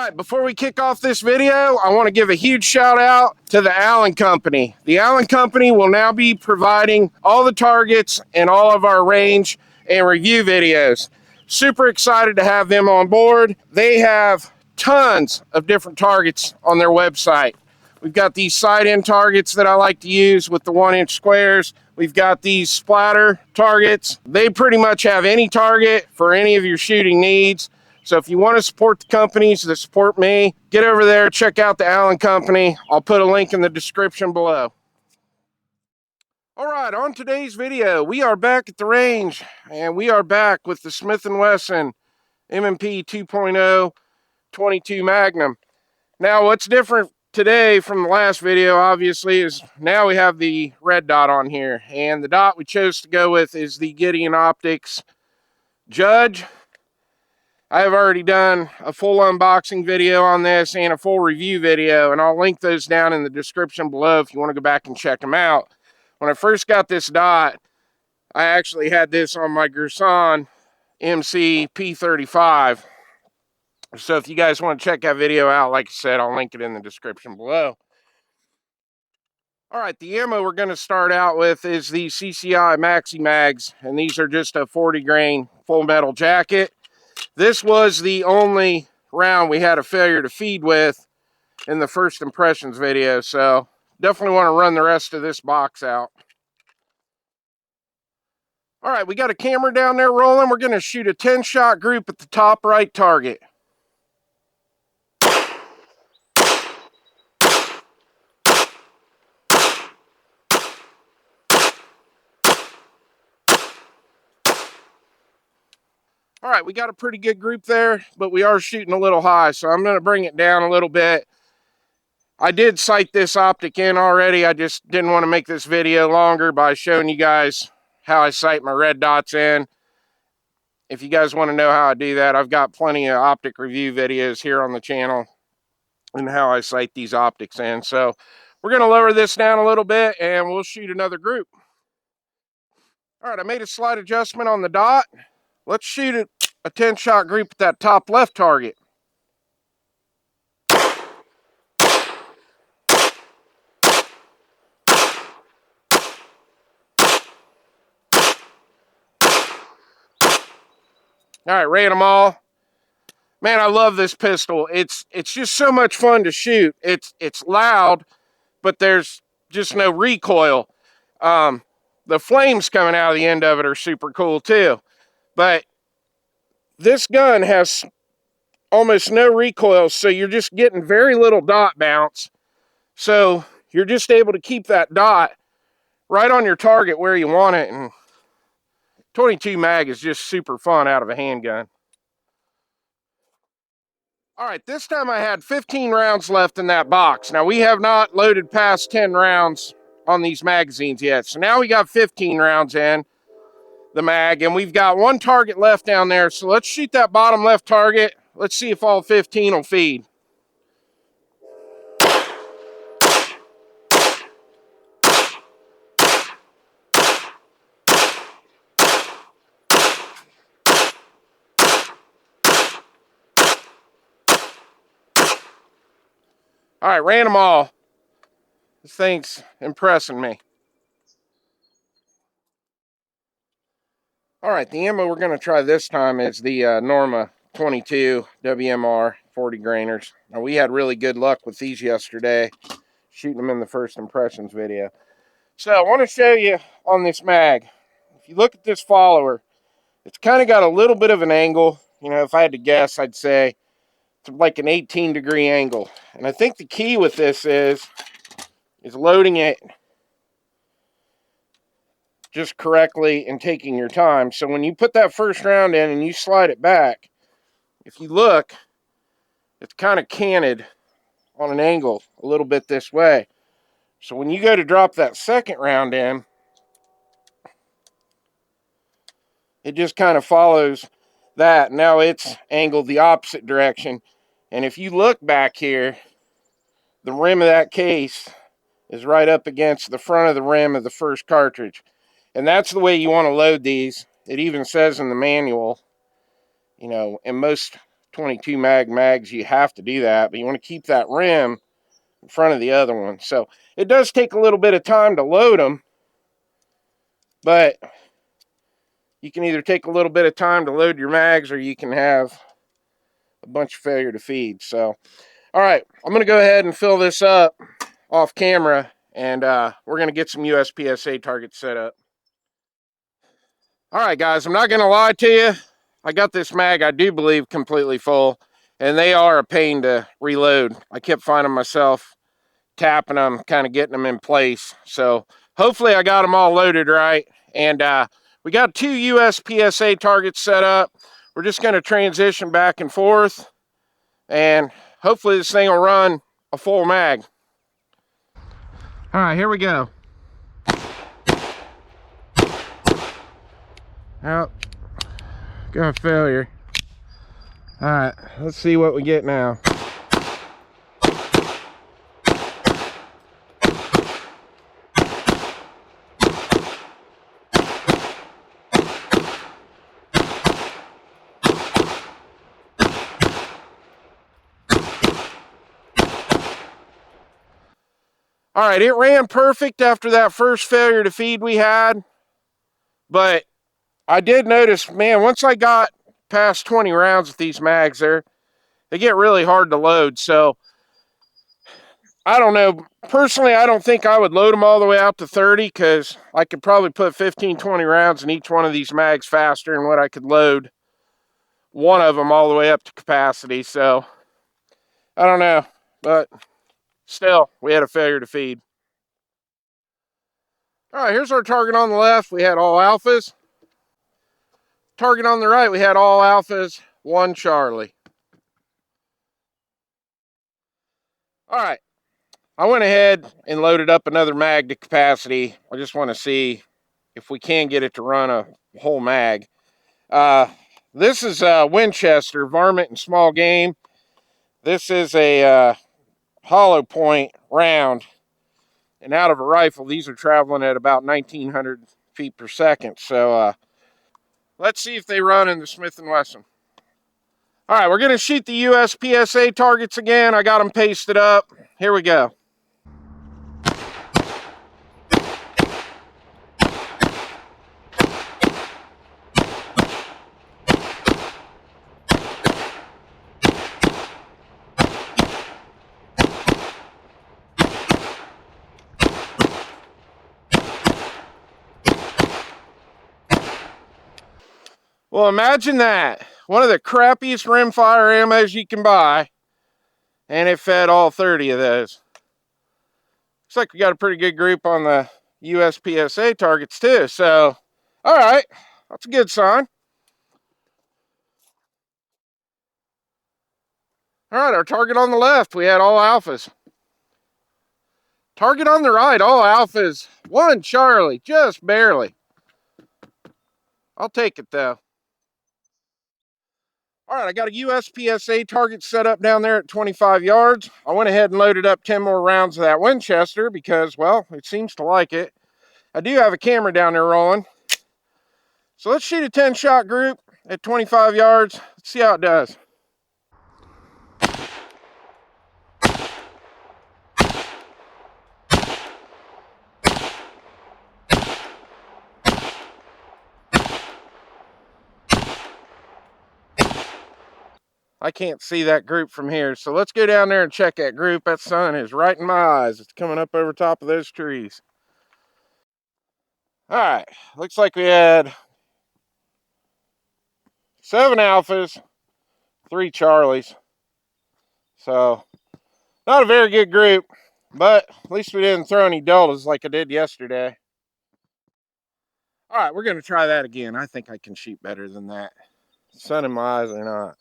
right, before we kick off this video, I want to give a huge shout out to the Allen Company. The Allen Company will now be providing all the targets and all of our range and review videos. Super excited to have them on board. They have tons of different targets on their website. We've got these side-in targets that I like to use with the 1-inch squares. We've got these splatter targets. They pretty much have any target for any of your shooting needs. So if you want to support the companies that support me, get over there, check out the Allen Company. I'll put a link in the description below. All right, on today's video, we are back at the range, and we are back with the Smith Wesson M&P 2.0 22 Magnum. Now, what's different today from the last video, obviously, is now we have the red dot on here, and the dot we chose to go with is the Gideon Optics Judge. I have already done a full unboxing video on this and a full review video, and I'll link those down in the description below if you want to go back and check them out. When I first got this dot, I actually had this on my Wesson M&P P35. So if you guys want to check that video out, like I said, I'll link it in the description below. All right, the ammo we're going to start out with is the CCI Maxi Mags, and these are just a 40 grain full metal jacket. This was the only round we had a failure to feed with in the first impressions video, so definitely want to run the rest of this box out. All right, we got a camera down there rolling. We're going to shoot a 10-shot group at the top right target. All right, we got a pretty good group there, but we are shooting a little high, so I'm going to bring it down a little bit. I did sight this optic in already. I just didn't want to make this video longer by showing you guys how I sight my red dots in. If you guys want to know how I do that, I've got plenty of optic review videos here on the channel and how I sight these optics in. So we're going to lower this down a little bit and we'll shoot another group. All right, I made a slight adjustment on the dot. Let's shoot a 10-shot group at that top left target. All right, ran them all. Man, I love this pistol. It's just so much fun to shoot. It's loud, but there's just no recoil. The flames coming out of the end of it are super cool too. But this gun has almost no recoil, so you're just getting very little dot bounce. So you're just able to keep that dot right on your target where you want it. And 22 mag is just super fun out of a handgun. All right, this time I had 15 rounds left in that box. Now we have not loaded past 10 rounds on these magazines yet. So now we got 15 rounds in the mag, and we've got one target left down there. So let's shoot that bottom left target. Let's see if all 15 will feed. All right, ran them all. This thing's impressing me. All right, the ammo we're going to try this time is the Norma 22 WMR 40 grainers. Now, we had really good luck with these yesterday, shooting them in the first impressions video. So I want to show you on this mag. If you look at this follower, it's kind of got a little bit of an angle. You know, if I had to guess, I'd say it's like an 18-degree angle. And I think the key with this is loading it just correctly and taking your time. So when you put that first round in and you slide it back, if you look, it's kind of canted on an angle a little bit this way. So when you go to drop that second round in, it just kind of follows that. Now it's angled the opposite direction. And if you look back here, the rim of that case is right up against the front of the rim of the first cartridge. And that's the way you want to load these. It even says in the manual, you know, in most 22 mags, you have to do that, but you want to keep that rim in front of the other one. So it does take a little bit of time to load them, but you can either take a little bit of time to load your mags, or you can have a bunch of failure to feed. So, all right, I'm going to go ahead and fill this up off camera, and we're going to get some USPSA targets set up. All right, guys, I'm not going to lie to you. I got this mag, I do believe, completely full, and they are a pain to reload. I kept finding myself tapping them, kind of getting them in place. So hopefully I got them all loaded right. And we got 2 USPSA targets set up. We're just going to transition back and forth, and hopefully this thing will run a full mag. All right, here we go. Oh, got a failure. All right, let's see what we get now. All right, it ran perfect after that first failure to feed we had, but I did notice, man, once I got past 20 rounds with these mags, they get really hard to load. So I don't know. Personally, I don't think I would load them all the way out to 30, because I could probably put 15, 20 rounds in each one of these mags faster than what I could load one of them all the way up to capacity. So I don't know, but still, we had a failure to feed. All right, here's our target on the left. We had all alphas. Target on the right, we had all alphas, 1 Charlie. All right, I went ahead and loaded up another mag to capacity. I just want to see if we can get it to run a whole mag. This is a Winchester, varmint and small game. This is a hollow point round. And out of a rifle, these are traveling at about 1,900 feet per second. So let's see if they run in the Smith & Wesson. All right, we're going to shoot the USPSA targets again. I got them pasted up. Here we go. Well, imagine that. One of the crappiest rimfire ammos you can buy, and it fed all 30 of those. Looks like we got a pretty good group on the USPSA targets too. So, all right, that's a good sign. All right, our target on the left, we had all alphas. Target on the right, all alphas. 1 Charlie, just barely. I'll take it though. All right, I got a USPSA target set up down there at 25 yards. I went ahead and loaded up 10 more rounds of that Winchester because, well, it seems to like it. I do have a camera down there rolling. So let's shoot a 10-shot group at 25 yards. Let's see how it does. I can't see that group from here, so let's go down there and check that group. That sun is right in my eyes. It's coming up over top of those trees. All right, looks like we had 7 alphas, 3 Charlies. So, not a very good group, but at least we didn't throw any deltas like I did yesterday. All right, we're going to try that again. I think I can shoot better than that. Sun in my eyes or not.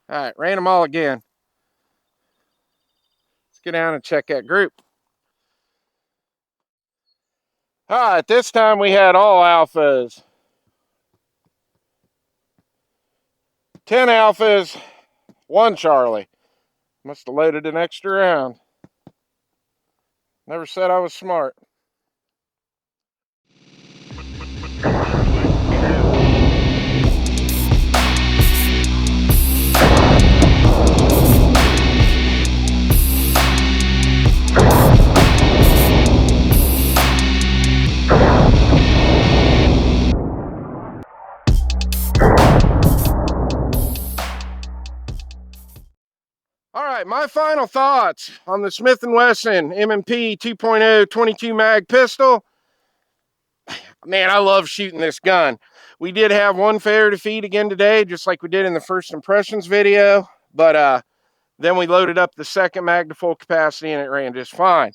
All right, ran them all again. Let's get down and check that group. All right, this time we had all alphas. 10 alphas, 1 Charlie. Must have loaded an extra round. Never said I was smart. All right, my final thoughts on the Smith Wesson M&P 2.0 22 mag pistol. Man, I love shooting this gun. We did have one failure to feed again today, just like we did in the first impressions video, but then we loaded up the second mag to full capacity and it ran just fine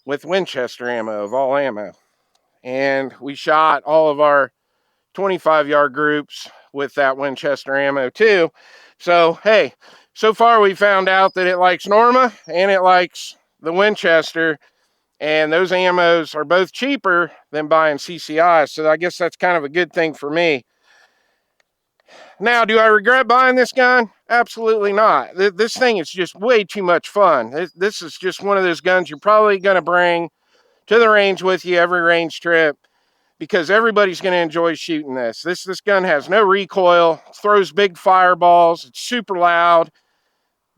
with Winchester ammo of all ammo. And we shot all of our 25-yard groups with that Winchester ammo too. So, hey, so far we found out that it likes Norma and it likes the Winchester, and those ammos are both cheaper than buying CCI, so I guess that's kind of a good thing for me. Now, do I regret buying this gun? Absolutely not. This thing is just way too much fun. This is just one of those guns you're probably going to bring to the range with you every range trip, because everybody's going to enjoy shooting this. This gun has no recoil, throws big fireballs, it's super loud,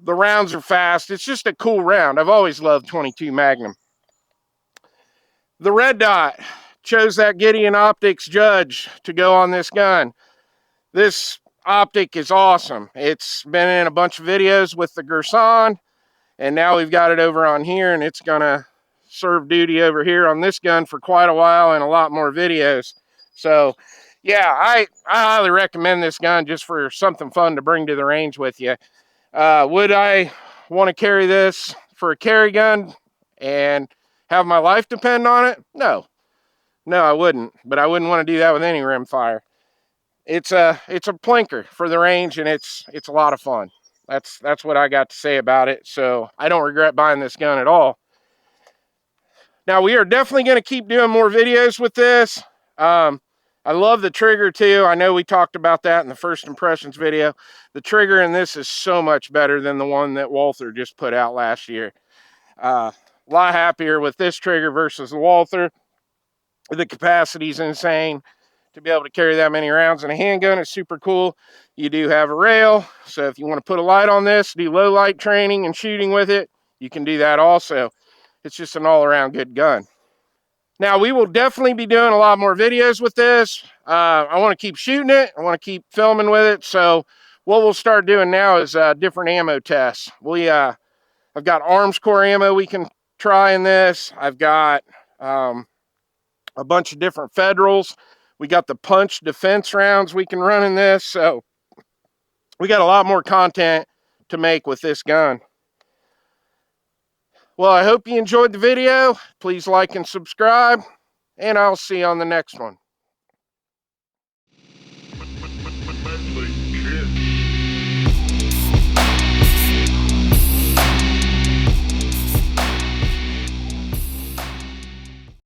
the rounds are fast. It's just a cool round. I've always loved 22 Magnum. The red dot chose that Gideon Optics Judge to go on this gun. This optic is awesome. It's been in a bunch of videos with the Gerson, and now we've got it over on here, and it's going to serve duty over here on this gun for quite a while and a lot more videos. So yeah, I highly recommend this gun just for something fun to bring to the range with you. Would I want to carry this for a carry gun and have my life depend on it? No, I wouldn't, but I wouldn't want to do that with any rimfire. It's a plinker for the range, and it's a lot of fun. That's what I got to say about it. So I don't regret buying this gun at all. Now, we are definitely going to keep doing more videos with this. I love the trigger too. I know we talked about that in the first impressions video. The trigger in this is so much better than the one that Walther just put out last year. A lot happier with this trigger versus the Walther. The capacity is insane. To be able to carry that many rounds in a handgun is super cool. You do have a rail, so if you want to put a light on this, do low light training and shooting with it, you can do that also. It's just an all-around good gun. Now, we will definitely be doing a lot more videos with this. I want to keep shooting it. I want to keep filming with it. So what we'll start doing now is different ammo tests. I've got arms core ammo we can try in this. I've got a bunch of different Federals. We got the punch defense rounds we can run in this. So we got a lot more content to make with this gun. Well, I hope you enjoyed the video. Please like and subscribe, and I'll see you on the next one.